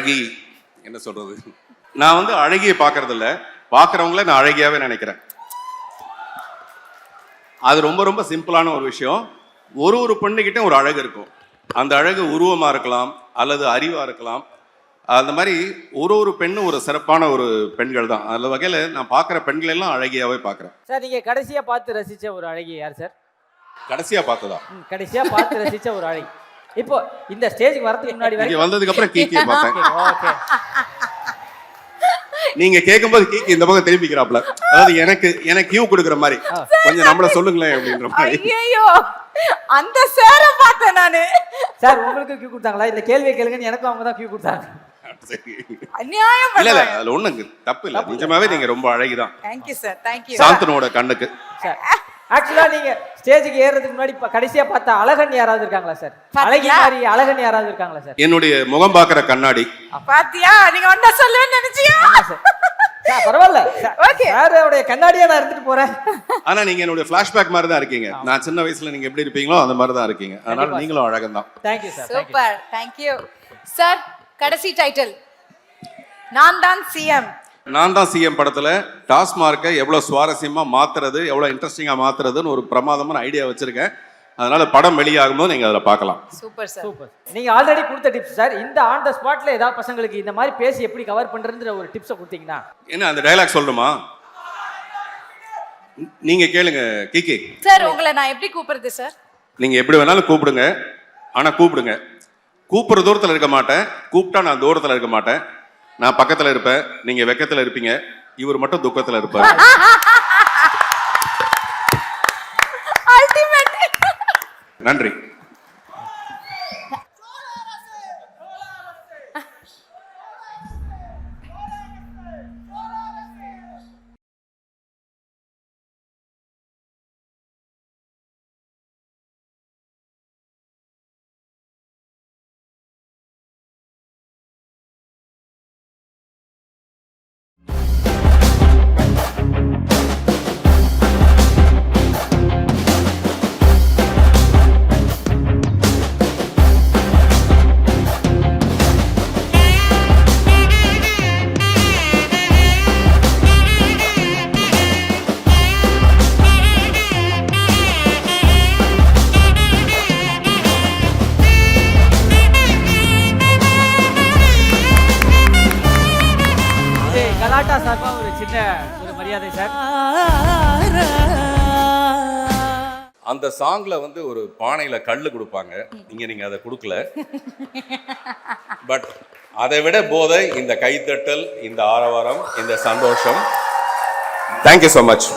அழகி என்ன சொல்றது, நான் வந்து அழகியை பார்க்கறது இல்ல, பார்க்கறவங்கள நான் அழகியாவே நினைக்கிறேன். அது ரொம்ப ரொம்ப சிம்பிளான ஒரு விஷயம். ஒரு பெண்ணுகிட்ட ஒரு அழகு இருக்கும். அந்த அழகு உருவமா இருக்கலாம் அல்லது அறிவா இருக்கலாம். அந்த மாதிரி ஒரு பெண்ணும் ஒரு சிறப்பான ஒரு பெண்கள் தான். அந்த வகையில் நான் பார்க்குற பெண்கள் எல்லாம் அழகியாவே பார்க்குறேன். சார் நீங்க கடைசியா பார்த்து ரசிச்ச ஒரு அழகி யார் சார்? கடைசியா பார்த்ததா? கடைசியா பார்த்து ரசிச்ச ஒரு அழகி. இப்போ இந்த ஸ்டேஜுக்கு வரதுக்கு முன்னாடி வரைக்கும் வந்ததுக்கு அப்புறம் கீக்கியை பார்த்தேன். ஓகே. நீங்க கேட்கும்போது கீக்கி இந்த பக்கம் திரும்பிக்கிறாப்ல, அதாவது எனக்கு கியூ கொடுக்குற மாதிரி, கொஞ்சம் நம்மள சொல்லுங்களேன் அப்படின்ற மாதிரி. ஐயோ அந்த சார பார்த்தேன் நானு. சார் உங்களுக்கு கியூ கொடுத்தாங்களா? இந்த கேள்வியை கேளுங்கன்னு எனக்கும் அவங்க தான் கியூ கொடுத்தாங்க. அநியாயம் இல்ல அதுல ஒண்ணுங்க தப்பு இல்ல, நிஜமாவே நீங்க ரொம்ப அழகிதான். Thank you sir, thank you. சாந்தனோட கண்ணுக்கு. சார் ஆக்சுவலா நீங்க ஸ்டேஜுக்கு ஏறதுக்கு முன்னாடி கடைசியா பார்த்த அழகன் யாராவது இருக்காங்களா சார்? அழகி மாதிரி அழகன் யாராவது இருக்காங்களா சார்? என்னுடைய முகம் பார்க்குற கண்ணாடி. பாத்தியா, நீங்க வந்தா சொல்லுவேன்னு நினைச்சியா? சார் பரவாயில்ல, சாரோட கண்ணாடியா நான் இருந்துட்டு போறேன். ஆனா நீங்க என்னுடைய ஃபிளாஷ்பேக் மாதிரி தான் இருக்கீங்க. நான் சின்ன வயசுல நீங்க எப்படி இருப்பீங்களோ அந்த மாதிரி தான் இருக்கீங்க. அதனால நீங்களும் அழகன் தான். Thank you sir. Super, thank you sir. கடைசி டைட்டில் நான் தான் சிஎம். நான் தான் சிஎம் படத்துல டாஸ்மார்க்கை எவ்வளவு சுவாரஸ்யமா மாத்துறது, எவ்வளவு இன்ட்ரெஸ்டிங்கா மாத்துறதுன்னு ஒரு பிரமாதமான ஐடியா வச்சிருக்கேன். அதனால படம் வெளியாகும் போது நீங்க அதில் பார்க்கலாம். Super sir, super. நீங்க ஆல்ரெடி கொடுத்த டிப்ஸ் சார், இந்த ஆன் த ஸ்பாட்ல ஏதாவது பசங்களுக்கு இந்த மாதிரி பேசி எப்படி கவர் பண்றதுன்ற ஒரு டிப்ஸை கொடுத்தீங்கன்னா. என்ன அந்த டயலாக் சொல்லணுமா? நீங்க கேளுங்க கிக்கி. சார் உங்களை நான் எப்படி கூப்பிடுறது சார்? நீங்க எப்படி வேணாலும் கூப்பிடுங்க, ஆனா கூப்பிடுங்க. கூப்பிடுற தூரத்தில் இருக்க மாட்டேன், கூப்பிட்டா நான் தூரத்தில் இருக்க மாட்டேன். நான் பக்கத்தில் இருப்பேன், நீங்க வெக்கத்தில் இருப்பீங்க, இவர் மட்டும் துக்கத்தில் இருப்பார். நன்றி. கலாட்டா சார்பா ஒரு சின்ன ஒரு மரியாதை சார். அந்த சாங்ல வந்து ஒரு பானையில கல்லு கொடுப்பாங்க, நீங்க அதை கொடுக்கல. பட் அதை விட போதை இந்த கைத்தட்டல், இந்த ஆரவாரம், இந்த சந்தோஷம். Thank you so much.